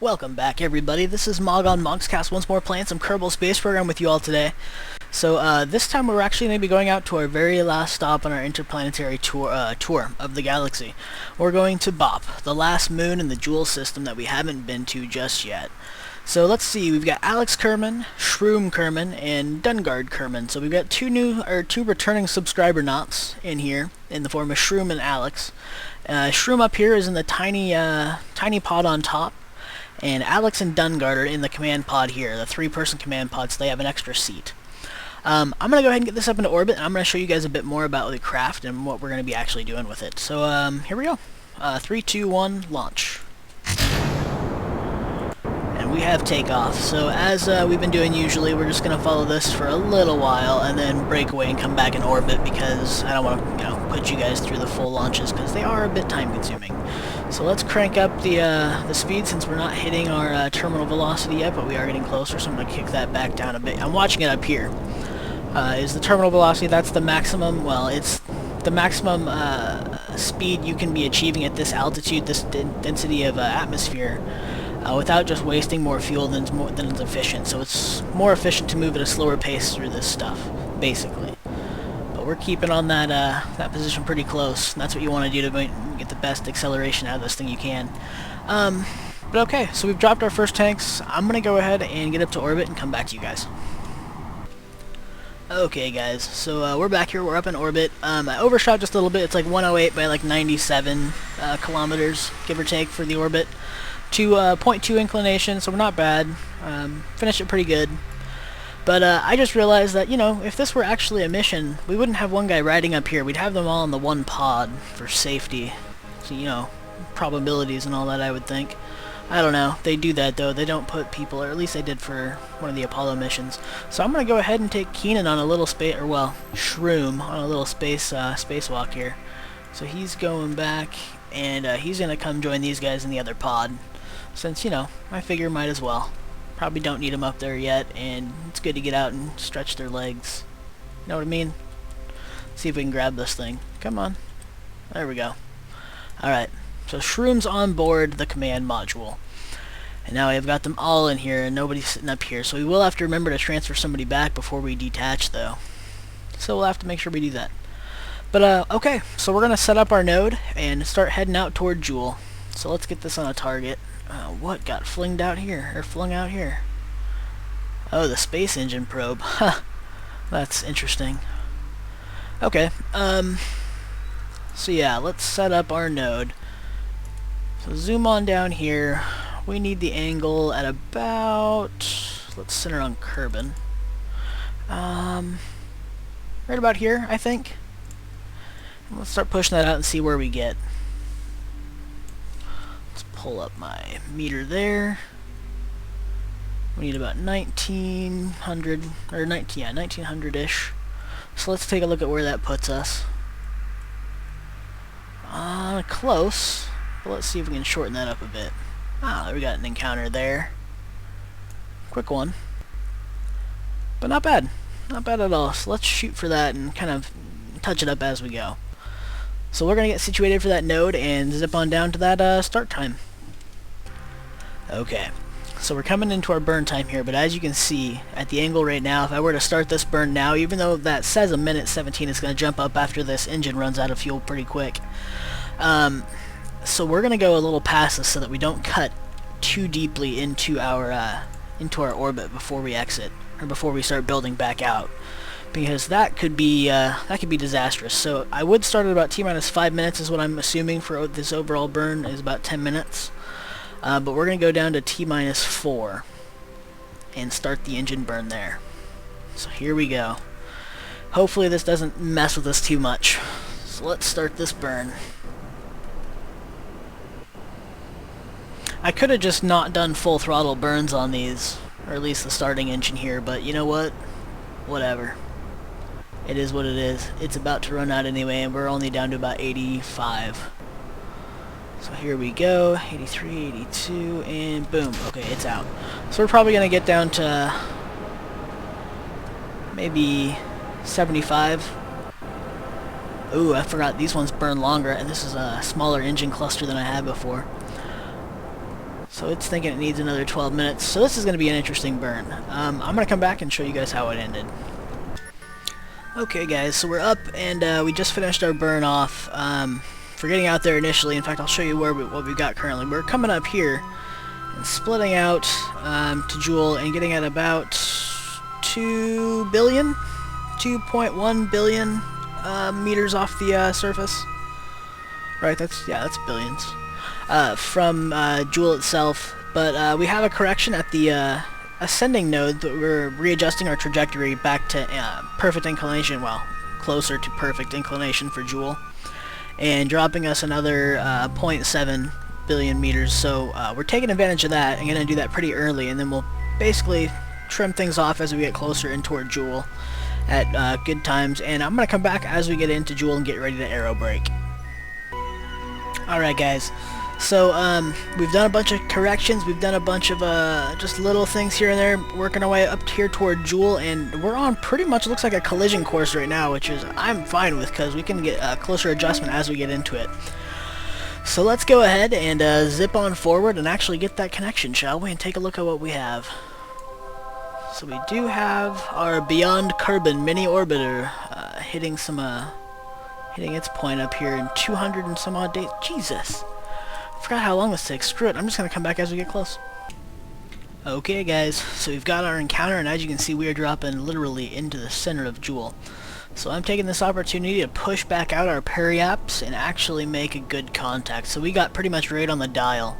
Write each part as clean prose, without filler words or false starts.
Welcome back, everybody. This is Mog on Mog Squad once more, playing some Kerbal Space Program with you all today. So this time we're actually going to be going out to our very last stop on our interplanetary tour of the galaxy. We're going to Bop, the last moon in the Jool system that we haven't been to just yet. So let's see, we've got Alex Kerman, Shroom Kerman, and Dungard Kerman. So we've got two returning subscriber knots in here, in the form of Shroom and Alex. Shroom up here is in the tiny pod on top. And Alex and Dungard are in the command pod here, the 3-person command pod, so they have an extra seat. I'm going to go ahead and get this up into orbit, and I'm going to show you guys a bit more about the craft and what we're going to be actually doing with it. So here we go. 3, 2, 1, launch. And we have takeoff. So as we've been doing usually, we're just going to follow this for a little while and then break away and come back in orbit, because I don't want to put you guys through the full launches, because they are a bit time consuming. So let's crank up the speed, since we're not hitting our terminal velocity yet, but we are getting closer, so I'm going to kick that back down a bit. I'm watching it up here. Is the terminal velocity, that's the maximum, well, it's the maximum speed you can be achieving at this altitude, this density of atmosphere, without just wasting more fuel than is efficient. So it's more efficient to move at a slower pace through this stuff, basically. But we're keeping on that position pretty close. That's what you want to do to get the best acceleration out of this thing you can. But okay, so we've dropped our first tanks. I'm going to go ahead and get up to orbit and come back to you guys. Okay guys, so we're back here, we're up in orbit. I overshot just a little bit. It's like 108 by like 97 kilometers, give or take, for the orbit. To 0.2 inclination, so we're not bad. Finished it pretty good. But I just realized that, if this were actually a mission, we wouldn't have one guy riding up here. We'd have them all in the one pod for safety. So, probabilities and all that, I would think. I don't know. They do that, though. They don't put people, or at least they did for one of the Apollo missions. So I'm going to go ahead and take Keenan on a little Shroom on a little spacewalk here. So he's going back, and he's going to come join these guys in the other pod. Since, I figure might as well. Probably don't need them up there yet, and it's good to get out and stretch their legs. You know what I mean? See if we can grab this thing. Come on. There we go. Alright. So Shroom's on board the command module. And now I've got them all in here, and nobody's sitting up here. So we will have to remember to transfer somebody back before we detach, though. So we'll have to make sure we do that. But, okay. So we're going to set up our node and start heading out toward Jool. So let's get this on a target. What got flung out here? Oh, the space engine probe. Huh. That's interesting. Okay. So yeah, let's set up our node. So zoom on down here. We need the angle at about... Let's center on Kerbal. Right about here, I think. Let's start pushing that out and see where we get. Pull up my meter there. We need about 1900, or 1900-ish. So let's take a look at where that puts us. Close. But let's see if we can shorten that up a bit. We got an encounter there. Quick one. But not bad. Not bad at all. So let's shoot for that and kind of touch it up as we go. So we're going to get situated for that node and zip on down to that start time. Okay, so we're coming into our burn time here, but as you can see, at the angle right now, if I were to start this burn now, even though that says a minute 17, it's going to jump up after this engine runs out of fuel pretty quick. So we're going to go a little past this so that we don't cut too deeply into our orbit before we exit, or before we start building back out. Because that could be disastrous. So I would start at about T-minus 5 minutes is what I'm assuming for this overall burn, is about 10 minutes. But we're going to go down to T-minus 4 and start the engine burn there. So here we go. Hopefully this doesn't mess with us too much. So let's start this burn. I could have just not done full throttle burns on these, or at least the starting engine here, but you know what? Whatever. It is what it is. It's about to run out anyway, and we're only down to about 85. So here we go, 83, 82, and boom. Okay, it's out. So we're probably going to get down to maybe 75. Ooh, I forgot these ones burn longer, and this is a smaller engine cluster than I had before. So it's thinking it needs another 12 minutes. So this is going to be an interesting burn. I'm going to come back and show you guys how it ended. Okay guys, so we're up, and we just finished our burn off for getting out there initially. In fact, I'll show you what we've got currently. We're coming up here and splitting out to Jool and getting at about 2 billion, 2.1 billion meters off the surface. Right, that's billions. From Jool itself, but we have a correction at the ascending node that we're readjusting our trajectory back to perfect inclination, well, closer to perfect inclination for Jool, and dropping us another 0.7 billion meters. So we're taking advantage of that and going to do that pretty early, and then we'll basically trim things off as we get closer in toward Jool at good times. And I'm going to come back as we get into Jool and get ready to aero brake. Alright guys, so we've done a bunch of corrections, we've done a bunch of just little things here and there, working our way up here toward Jool, and we're on pretty much looks like a collision course right now, which is I'm fine with because we can get a closer adjustment as we get into it. So let's go ahead and zip on forward and actually get that connection, shall we, and take a look at what we have. So we do have our Beyond Carbon mini orbiter hitting its point up here in 200 and some odd days. Jesus! I forgot how long this takes. Screw it, I'm just going to come back as we get close. Okay guys, so we've got our encounter, and as you can see we are dropping literally into the center of Jool. So I'm taking this opportunity to push back out our periaps and actually make a good contact. So we got pretty much right on the dial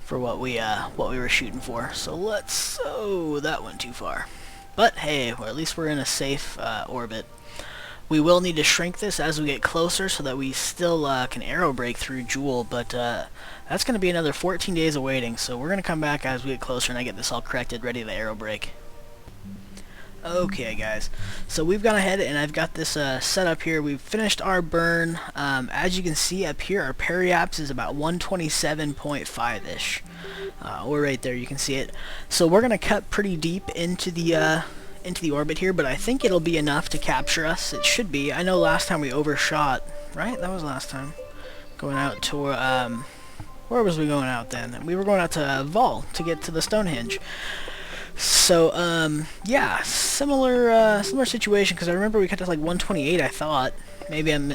for what we were shooting for. So let's... oh, that went too far. But hey, well, at least we're in a safe orbit. We will need to shrink this as we get closer so that we still can aero brake through Jool, but that's going to be another 14 days of waiting, so we're going to come back as we get closer and I get this all corrected, ready to aero brake. Okay guys, so we've gone ahead and I've got this set up here. We've finished our burn. As you can see up here, our periaps is about 127.5-ish. Or right there, you can see it. So we're going to cut pretty deep into the orbit here, but I think it'll be enough to capture us. It should be. I know last time we overshot, right? That was last time. Going out to, where was we going out then? We were going out to Vol to get to the Stonehenge. So, yeah, similar situation, because I remember we cut to like 128, I thought. Maybe I'm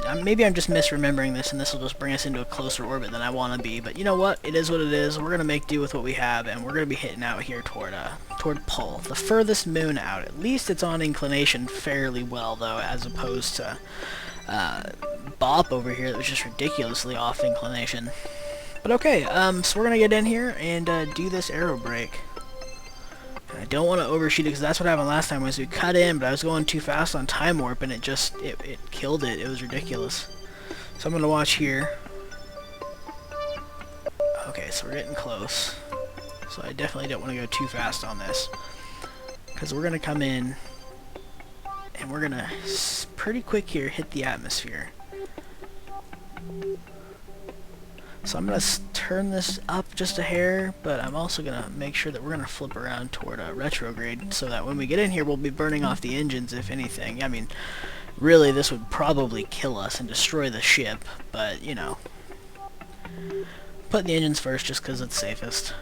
just misremembering this, and this will just bring us into a closer orbit than I want to be. But you know what? It is what it is. We're gonna make do with what we have, and we're gonna be hitting out here toward Pole, the furthest moon out. At least it's on inclination fairly well, though, as opposed to Bop over here that was just ridiculously off inclination. But okay, so we're gonna get in here and do this aero brake. I don't want to overshoot it because that's what happened last time was we cut in, but I was going too fast on time warp and it killed it. It was ridiculous. So I'm going to watch here. Okay, so we're getting close. So I definitely don't want to go too fast on this, because we're going to come in and we're going to pretty quick here hit the atmosphere. So I'm going to turn this up just a hair, but I'm also going to make sure that we're going to flip around toward a retrograde so that when we get in here we'll be burning off the engines, if anything. I mean, really this would probably kill us and destroy the ship, but, you know, put the engines first just because it's safest.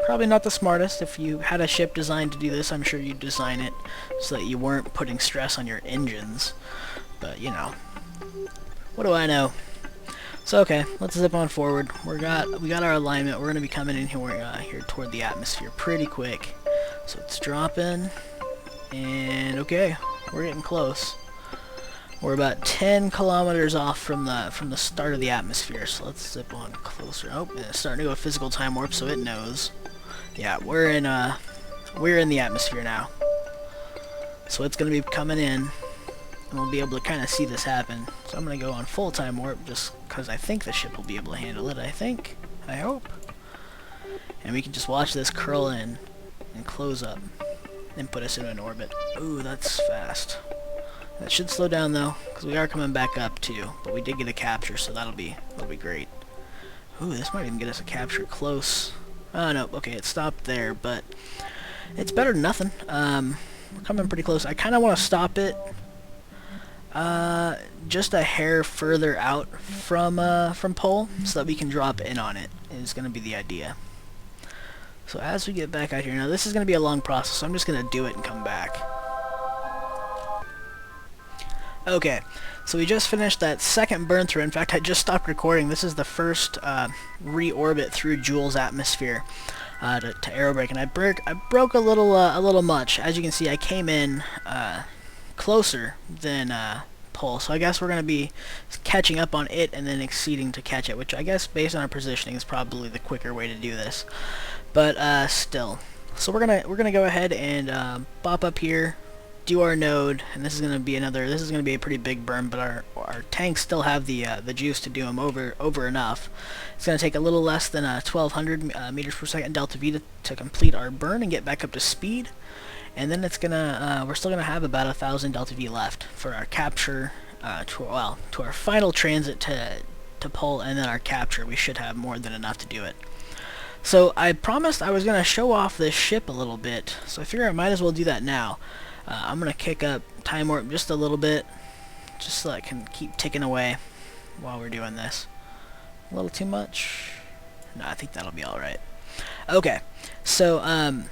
Probably not the smartest. If you had a ship designed to do this, I'm sure you'd design it so that you weren't putting stress on your engines. But, you know, what do I know? So okay, let's zip on forward. We got our alignment. We're gonna be coming in here toward the atmosphere pretty quick. So it's dropping, and okay, we're getting close. We're about 10 kilometers off from the start of the atmosphere. So let's zip on closer. Oh, it's starting to go physical time warp, so it knows. Yeah, we're in the atmosphere now. So it's gonna be coming in, and we'll be able to kind of see this happen. So I'm going to go on full time warp just because I think the ship will be able to handle it, I hope. And we can just watch this curl in and close up and put us in an orbit. Ooh, that's fast. That should slow down though, because we are coming back up too. But we did get a capture, so that'll be great. Ooh, this might even get us a capture close. Oh no, okay, it stopped there, but it's better than nothing. We're coming pretty close. I kind of want to stop it just a hair further out from pole, so that we can drop in on it, is going to be the idea. So as we get back out here, now this is going to be a long process, so I'm just going to do it and come back. Okay, so we just finished that second burn through. In fact, I just stopped recording. This is the first re-orbit through Jool's atmosphere to aerobrake, and I broke a little much. As you can see, I came in closer than pole, so I guess we're going to be catching up on it and then exceeding to catch it, which I guess based on our positioning is probably the quicker way to do this. But still, so we're gonna go ahead and bop up here, do our node, and this is gonna be a pretty big burn, but our tanks still have the juice to do them over enough. It's gonna take a little less than 1200 meters per second delta V to complete our burn and get back up to speed, and then it's gonna we're still gonna have about 1000 delta V left for our capture to our final transit to pole, and then our capture. We should have more than enough to do it. So I promised I was going to show off this ship a little bit, so I figure I might as well do that now. I'm going to kick up time warp just a little bit, just so I can keep ticking away while we're doing this. A little too much? No, I think that'll be alright. Okay, so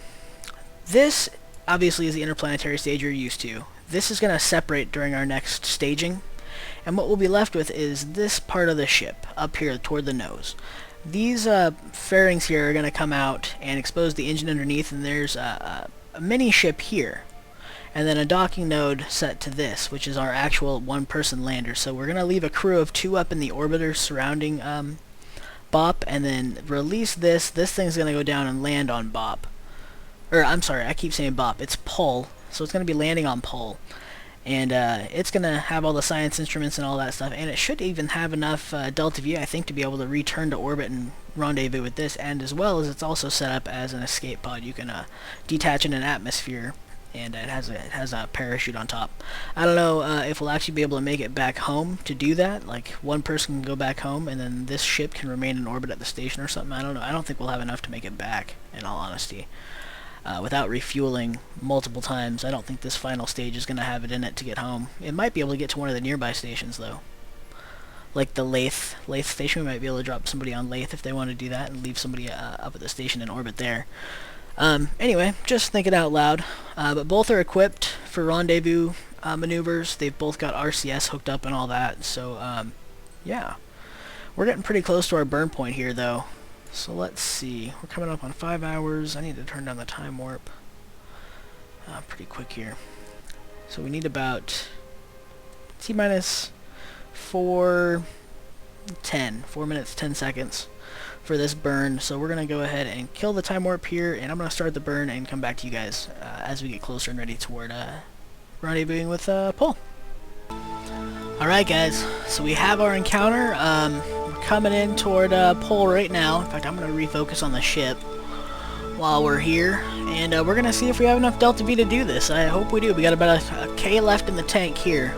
this obviously is the interplanetary stage you're used to. This is going to separate during our next staging, and what we'll be left with is this part of the ship up here toward the nose. These fairings here are going to come out and expose the engine underneath, and there's a mini ship here, and then a docking node set to this, which is our actual one-person lander. So we're going to leave a crew of 2 up in the orbiter surrounding BOP, and then release this. This thing's going to go down and land on BOP. Or, I'm sorry, I keep saying BOP. It's pole, so it's going to be landing on pole. And it's going to have all the science instruments and all that stuff, and it should even have enough delta V, I think, to be able to return to orbit and rendezvous with this, and as well as it's also set up as an escape pod. You can detach in an atmosphere, and it has a parachute on top. I don't know if we'll actually be able to make it back home to do that, like one person can go back home, and then this ship can remain in orbit at the station or something. I don't know. I don't think we'll have enough to make it back, in all honesty. Without refueling multiple times, I don't think this final stage is going to have it in it to get home. It might be able to get to one of the nearby stations, though. Like the Lathe station, we might be able to drop somebody on Lathe if they want to do that, and leave somebody up at the station in orbit there. Anyway, just thinking out loud. But both are equipped for rendezvous maneuvers. They've both got RCS hooked up and all that, so, yeah. We're getting pretty close to our burn point here, though. So let's see, we're coming up on 5 hours. I need to turn down the time warp pretty quick here. So we need about T-minus 4 minutes, 10 seconds for this burn. So we're going to go ahead and kill the time warp here, and I'm going to start the burn and come back to you guys as we get closer and ready toward rendezvousing with Pole. Alright guys, so we have our encounter. We're coming in toward Pole right now. In fact, I'm going to refocus on the ship while we're here, and we're going to see if we have enough Delta V to do this. I hope we do. We got about a K left in the tank here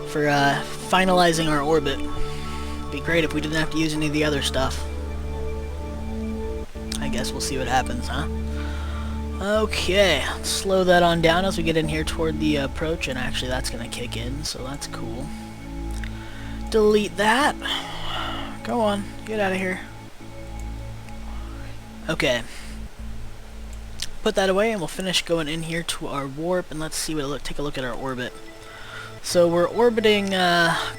for finalizing our orbit. It'd be great if we didn't have to use any of the other stuff. I guess we'll see what happens, huh? Okay, let's slow that on down as we get in here toward the approach, and actually that's going to kick in, so that's cool. Delete that. Go on, get out of here. Okay. Put that away, and we'll finish going in here to our warp, and let's see what take a look at our orbit. So we're orbiting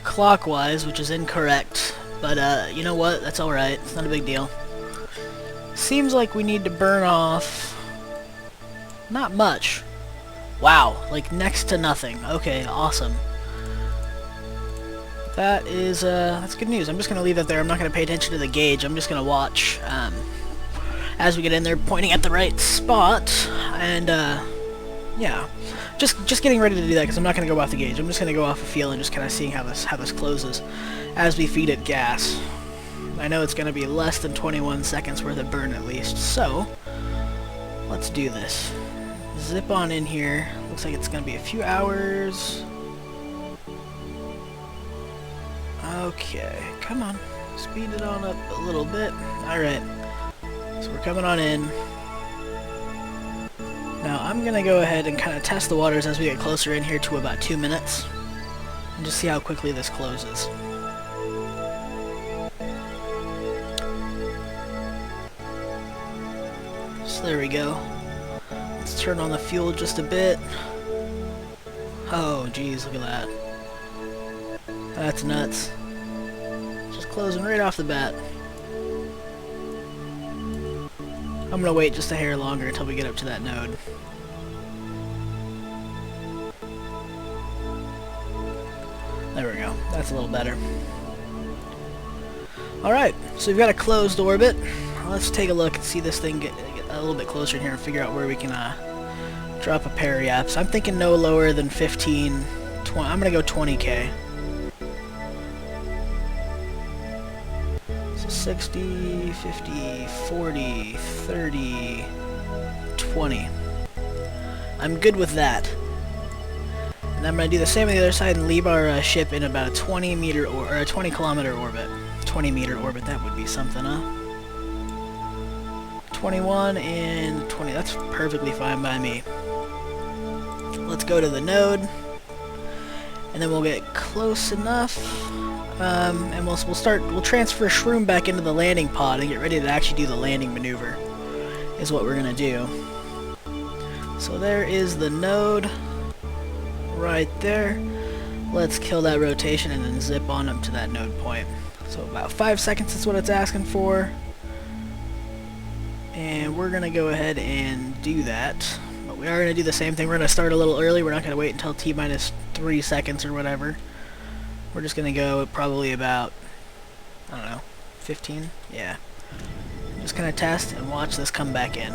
clockwise, which is incorrect, but you know what? That's alright. It's not a big deal. Seems like we need to burn off not much. Wow, like next to nothing. Okay, awesome. That is, that's good news. I'm just going to leave that there. I'm not going to pay attention to the gauge. I'm just going to watch as we get in there, pointing at the right spot. And, yeah. Just getting ready to do that, because I'm not going to go off the gauge. I'm just going to go off a feel and just kind of seeing how this closes as we feed it gas. I know it's going to be less than 21 seconds worth of burn at least, so let's do this. Zip on in here. Looks like it's going to be a few hours. Okay, come on. Speed it on up a little bit. Alright. So we're coming on in. Now I'm gonna go ahead and kind of test the waters as we get closer in here to about 2 minutes, and just see how quickly this closes. So there we go. Let's turn on the fuel just a bit. Oh geez, look at that. That's nuts. Just closing right off the bat. I'm gonna wait just a hair longer until we get up to that node. There we go. That's a little better. Alright, so we've got a closed orbit. Let's take a look and see this thing get a little bit closer in here and figure out where we can drop a periaps. I'm thinking no lower than 15, 20. I'm gonna go 20k. So 60, 50, 40, 30, 20. I'm good with that. And I'm gonna do the same on the other side and leave our ship in about a 20 meter or a 20 kilometer orbit. 20 meter orbit, that would be something, huh? 21 and 20, that's perfectly fine by me. Let's go to the node, and then we'll get close enough, and we'll transfer Shroom back into the landing pod and get ready to actually do the landing maneuver, is what we're gonna do. So there is the node, right there. Let's kill that rotation and then zip on up to that node point. So about 5 seconds is what it's asking for. And we're going to go ahead and do that. But we are going to do the same thing. We're going to start a little early. We're not going to wait until T-minus 3 seconds or whatever. We're just going to go probably about, I don't know, 15? Yeah. Just kind of test and watch this come back in.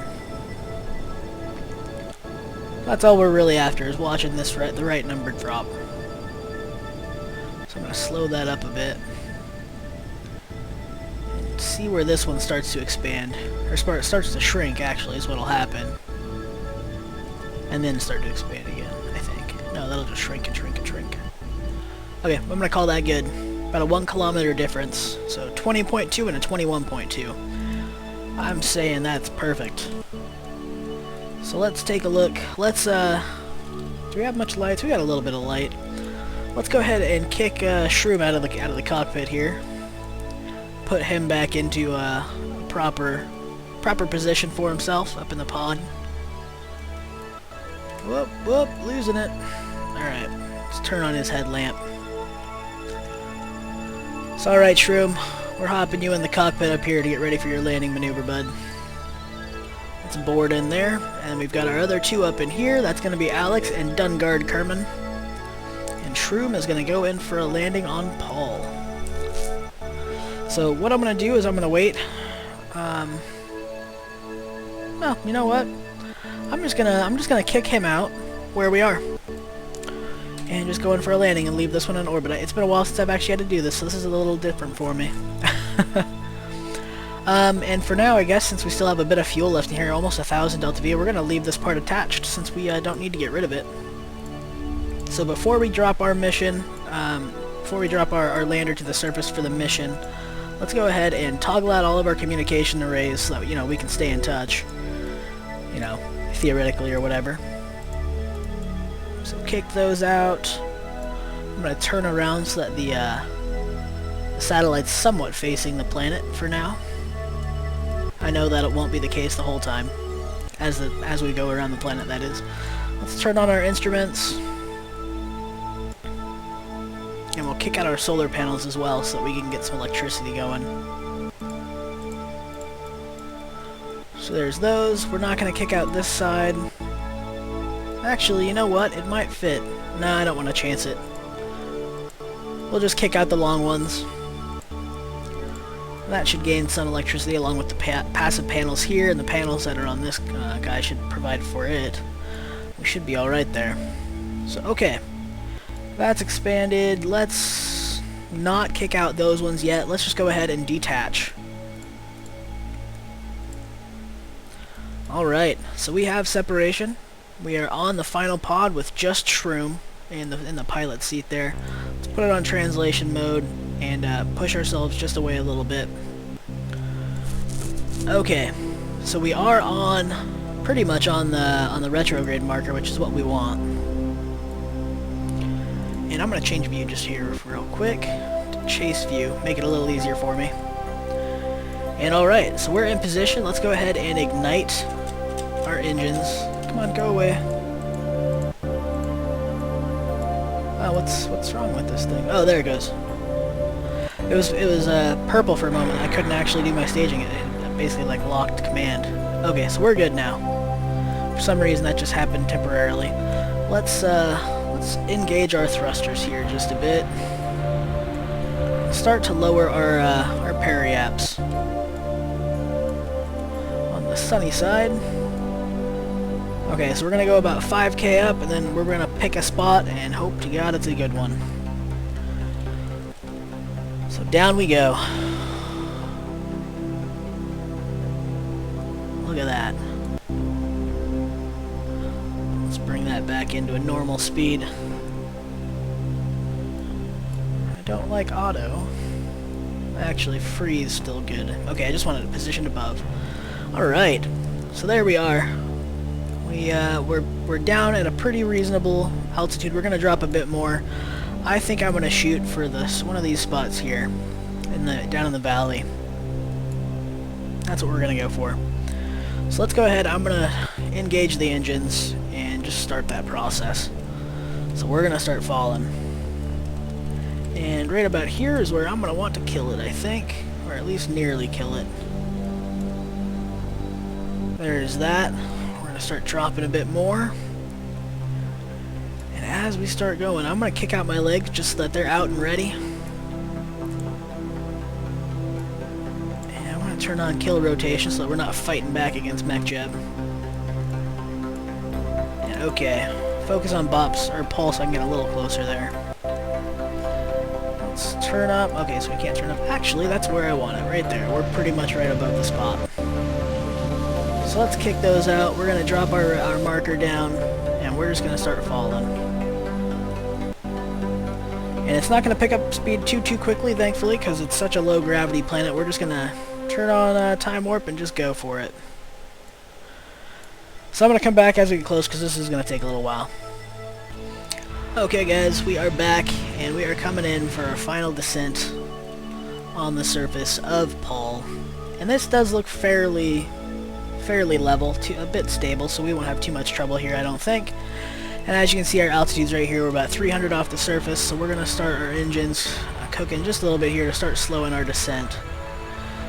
That's all we're really after, is watching this the right number drop. So I'm going to slow that up a bit. And see where this one starts to expand. Or starts to shrink, actually, is what will happen. And then start to expand again, I think. No, that'll just shrink and shrink and shrink. Okay, I'm going to call that good. About a 1 kilometer difference. So 20.2 and a 21.2. I'm saying that's perfect. So let's take a look. Let's, do we have much light? We got a little bit of light. Let's go ahead and kick Shroom out of the cockpit here. Put him back into a proper position for himself up in the pod. Whoop, whoop, losing it. Alright, let's turn on his headlamp. It's alright, Shroom. We're hopping you in the cockpit up here to get ready for your landing maneuver, bud. Let's board in there, and we've got our other two up in here. That's going to be Alex and Dungard Kerman. And Shroom is going to go in for a landing on Paul. So what I'm going to do is I'm going to wait. Well, you know what? I'm just gonna kick him out where we are, and just go in for a landing and leave this one in orbit. It's been a while since I've actually had to do this, so this is a little different for me. And for now, I guess, since we still have a bit of fuel left in here, almost 1,000 Delta V, we're going to leave this part attached, since we don't need to get rid of it. So before we drop our mission, before we drop our lander to the surface for the mission, let's go ahead and toggle out all of our communication arrays so that, you know, we can stay in touch, you know, theoretically or whatever. So kick those out. I'm going to turn around so that the satellite's somewhat facing the planet for now. I know that it won't be the case the whole time, as we go around the planet, that is. Let's turn on our instruments, and we'll kick out our solar panels as well so that we can get some electricity going. So there's those. We're not going to kick out this side. Actually, you know what? It might fit. No, I don't want to chance it. We'll just kick out the long ones. That should gain some electricity along with the passive panels here, and the panels that are on this guy should provide for it. We should be alright there. So, okay. That's expanded. Let's not kick out those ones yet. Let's just go ahead and detach. Alright, so we have separation. We are on the final pod with just Shroom in the pilot seat there. Let's put it on translation mode and push ourselves just away a little bit. Okay, so we are on pretty much on the retrograde marker, which is what we want. And I'm going to change view just here real quick to chase view, make it a little easier for me. And alright, so we're in position. Let's go ahead and ignite our engines. Come on, go away. Oh, what's wrong with this thing? Oh, there it goes. It was purple for a moment. I couldn't actually do my staging. It basically like locked command. Okay, so we're good now. For some reason that just happened temporarily. Let's engage our thrusters here just a bit. Start to lower our periaps. On the sunny side. Okay, so we're gonna go about 5K up, and then we're gonna pick a spot and hope to God it's a good one. So down we go. Look at that. Let's bring that back into a normal speed. I don't like auto. Actually, free is still good. Okay, I just wanted it positioned above. Alright, so there we are. We're down at a pretty reasonable altitude. We're gonna drop a bit more. I think I'm gonna shoot for one of these spots here, down in the valley. That's what we're gonna go for. So let's go ahead. I'm gonna engage the engines and just start that process. So we're gonna start falling, and right about here is where I'm gonna want to kill it, I think, or at least nearly kill it. There's that. Start dropping a bit more, and as we start going, I'm gonna kick out my legs just so that they're out and ready, and I'm gonna turn on kill rotation so that we're not fighting back against mech jeb. And okay, focus on bops or pulse. I can get a little closer there. Let's turn up. Okay, so we can't turn up. Actually, that's where I want it, right there. We're pretty much right above the spot. So let's kick those out. We're going to drop our marker down, and we're just going to start falling. And it's not going to pick up speed too quickly, thankfully, because it's such a low gravity planet. We're just going to turn on time warp and just go for it. So I'm going to come back as we get close, because this is going to take a little while. Okay guys, we are back, and we are coming in for our final descent on the surface of Paul. And this does look fairly level, a bit stable, so we won't have too much trouble here, I don't think. And as you can see, our altitude's right here. We're about 300 off the surface, so we're going to start our engines cooking just a little bit here to start slowing our descent.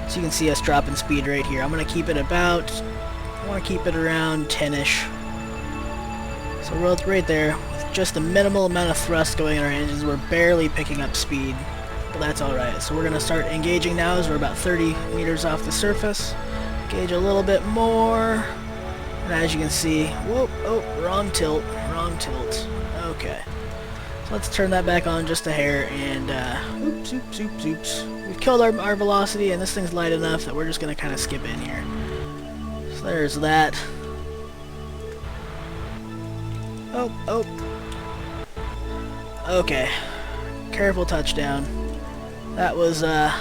So you can see us dropping speed right here. I'm going to keep it I want to keep it around 10-ish. So we're right there with just a minimal amount of thrust going in our engines. We're barely picking up speed, but that's alright. So we're going to start engaging now as we're about 30 meters off the surface. Gauge a little bit more, and as you can see, whoop, oh, wrong tilt, okay. So let's turn that back on just a hair, and oops. We've killed our velocity, and this thing's light enough that we're just going to kind of skip in here. So there's that. Oh. Okay. Careful touchdown. That was, a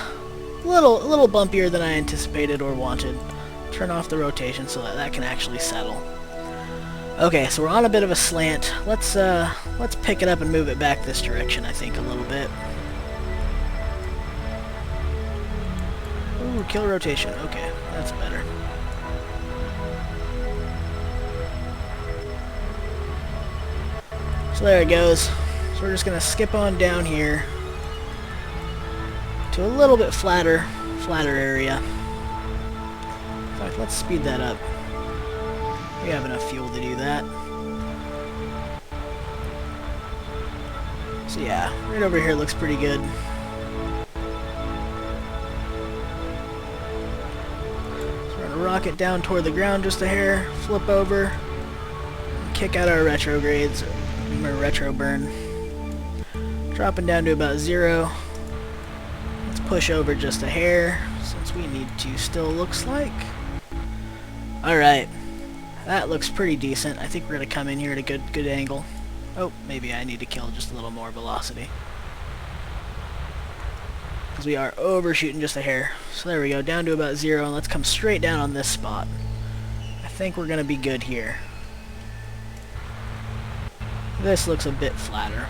little bumpier than I anticipated or wanted. Turn off the rotation so that can actually settle. Okay, so we're on a bit of a slant. Let's pick it up and move it back this direction, I think, a little bit. Ooh, kill rotation. Okay, that's better. So there it goes. So we're just gonna skip on down here to a little bit flatter area. In fact, let's speed that up. We have enough fuel to do that. So yeah, right over here looks pretty good. So we're gonna rocket down toward the ground just a hair, flip over, and kick out our retrogrades, or retro burn. Dropping down to about 0. Let's push over just a hair, since we need to still, looks like. Alright, that looks pretty decent. I think we're going to come in here at a good angle. Oh, maybe I need to kill just a little more velocity, because we are overshooting just a hair. So there we go, down to about 0, and let's come straight down on this spot. I think we're gonna be good here. This looks a bit flatter.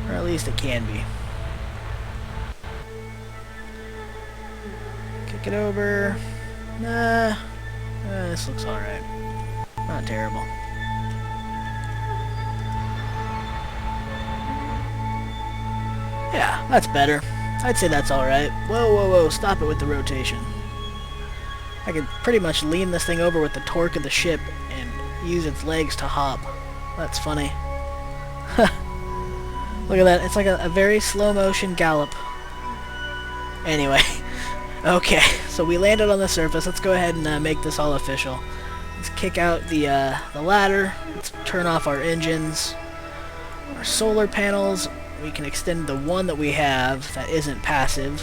Or at least it can be. Kick it over. Nah. This looks alright. Not terrible. Yeah, that's better. I'd say that's alright. Whoa, whoa, whoa, stop it with the rotation. I could pretty much lean this thing over with the torque of the ship and use its legs to hop. That's funny. Look at that, it's like a very slow motion gallop. Anyway, okay, so we landed on the surface. Let's go ahead and make this all official. Let's kick out the ladder. Let's turn off our engines. Our solar panels, we can extend the one that we have that isn't passive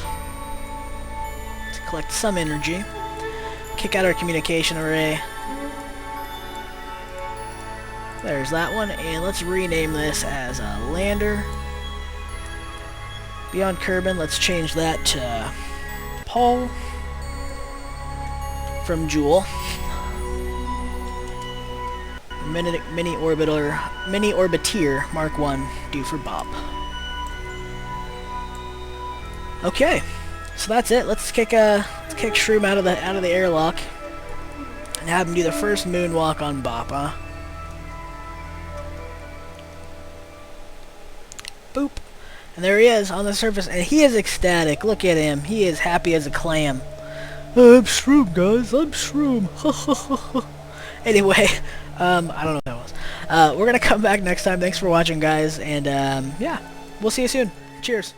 to collect some energy. Kick out our communication array. There's that one, and let's rename this as a lander. Beyond Kerbal, let's change that to Paul from Jool. Mini Orbiteer Mark 1 due for Bob. Okay, so that's it. Let's kick Shroom out of the airlock and have him do the first moonwalk on Bop, huh? Boop. And there he is on the surface, and he is ecstatic. Look at him. He is happy as a clam. I'm Shroom, guys. I'm Shroom. Anyway, I don't know what that was. We're going to come back next time. Thanks for watching, guys, and yeah, we'll see you soon. Cheers.